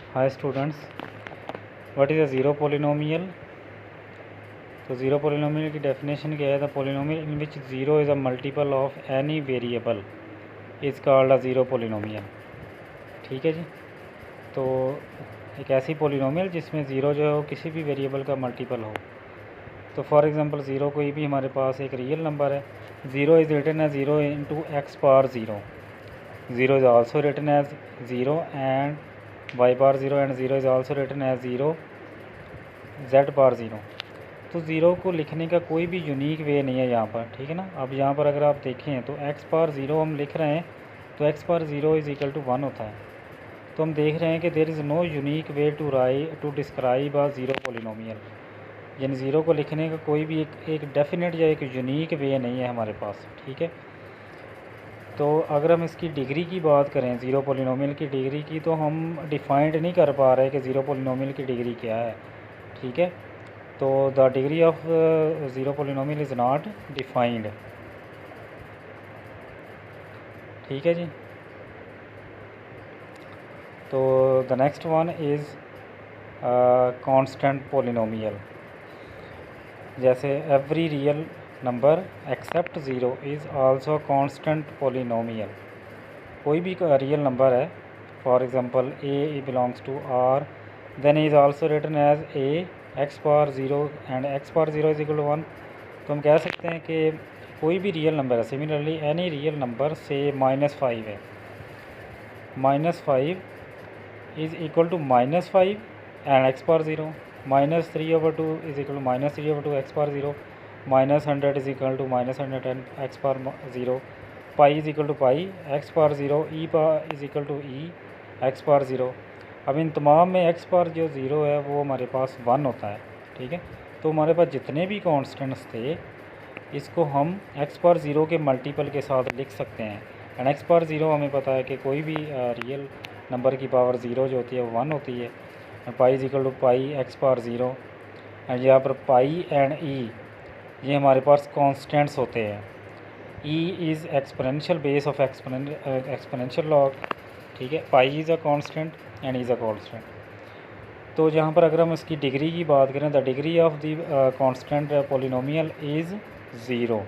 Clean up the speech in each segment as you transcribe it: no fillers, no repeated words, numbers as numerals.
Hi students, what is a zero polynomial. तो zero polynomial की definition क्या है? The polynomial in which zero is a multiple of any variable is called a zero polynomial. ठीक है जी। तो एक ऐसी पोलिनोमियल जिसमें ज़ीरो जो है वो किसी भी वेरिएबल का मल्टीपल हो। तो फॉर एग्ज़ाम्पल ज़ीरो कोई भी हमारे पास एक रियल नंबर है। Zero is written as zero into x power zero. Zero is also written as zero and y power zero and zero is also written as zero z power zero. तो zero को लिखने का कोई भी unique way नहीं है यहाँ पर, ठीक है ना। अब यहाँ पर अगर आप देखें तो एक्स पावर ज़ीरो हम लिख रहे हैं तो x power zero is equal to one होता है। तो हम देख रहे हैं कि there is no unique way to describe a zero polynomial, यानी ज़ीरो को लिखने का कोई भी एक डेफिनेट या एक यूनिक वे नहीं है हमारे पास, ठीक है। तो अगर हम इसकी डिग्री की बात करें, ज़ीरो पोलिनोमियल की डिग्री की, तो हम डिफाइंड नहीं कर पा रहे कि ज़ीरो पोलिनोमियल की डिग्री क्या है, ठीक है। तो the degree of zero polynomial is not defined, ठीक है जी। तो the next one is constant polynomial. जैसे every real number except zero is also constant polynomial. कोई भी रियल नंबर है, for example A belongs to R, then is also written as A X power zero and x power zero is equal to one. तो हम कह सकते हैं कि कोई भी रियल नंबर है, सिमिलरली एनी रियल नंबर से -5 है, -5 is equal to -5 and x power zero, -3/2 is equal to -3/2 x power zero, -100 is equal to -100 and x power zero, pi is equal to pi x power zero, e power is equal to e x power zero. अब इन तमाम में x power जो zero है वो हमारे पास 1 होता है, ठीक है। तो हमारे पास जितने भी कॉन्स्टेंट्स थे इसको हम एक्स पावर ज़ीरो के मल्टीपल के साथ लिख सकते हैं। एंड एक्स पावर ज़ीरो हमें पता है कि कोई भी रियल नंबर की पावर ज़ीरो जो होती है वो 1 होती है। Pi is equal to pi x power zero. And यहाँ पर पाई एंड ई ये हमारे पास कॉन्स्टेंट्स होते हैं। E is exponential base of exponential log, ठीक है। Pi is a constant and is a constant. तो जहाँ पर अगर हम इसकी डिग्री की बात करें, the degree of the constant polynomial is zero.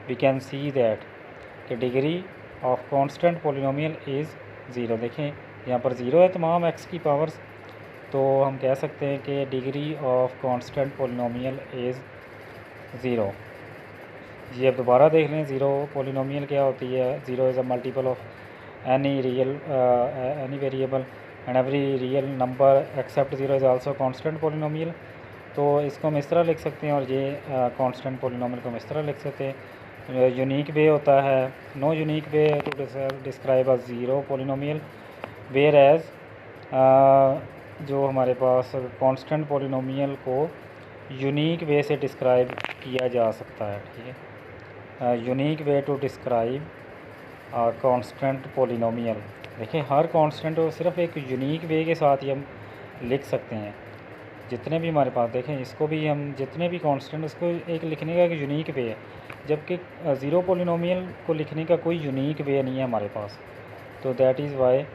We can see that कि degree of constant polynomial is zero. देखें यहाँ पर ज़ीरो है तमाम एक्स की पावर्स, तो हम कह सकते हैं कि degree of constant polynomial is zero. ये अब दोबारा देख लें, ज़ीरो पोलिनोमियल क्या होती है। Zero is a multiple of any variable and every real number except zero is also constant polynomial. तो इसको हम इस तरह लिख सकते हैं और ये कांस्टेंट पोलिनोमियल को हम इस तरह लिख सकते हैं। यूनिक वे होता है, no unique way to describe a zero polynomial, whereas जो हमारे पास कांस्टेंट पोलिनोमियल को यूनिक वे से डिस्क्राइब किया जा सकता है, ठीक है। Unique way to describe constant polynomial. देखिए हर कांस्टेंट को सिर्फ एक यूनिक वे के साथ ही हम लिख सकते हैं। जितने भी हमारे पास देखें, इसको भी हम जितने भी कांस्टेंट, इसको एक लिखने का एक यूनिक वे है, जबकि ज़ीरो पोलिनोमियल को लिखने का कोई यूनिक वे नहीं है हमारे पास। तो दैट इज़ वाई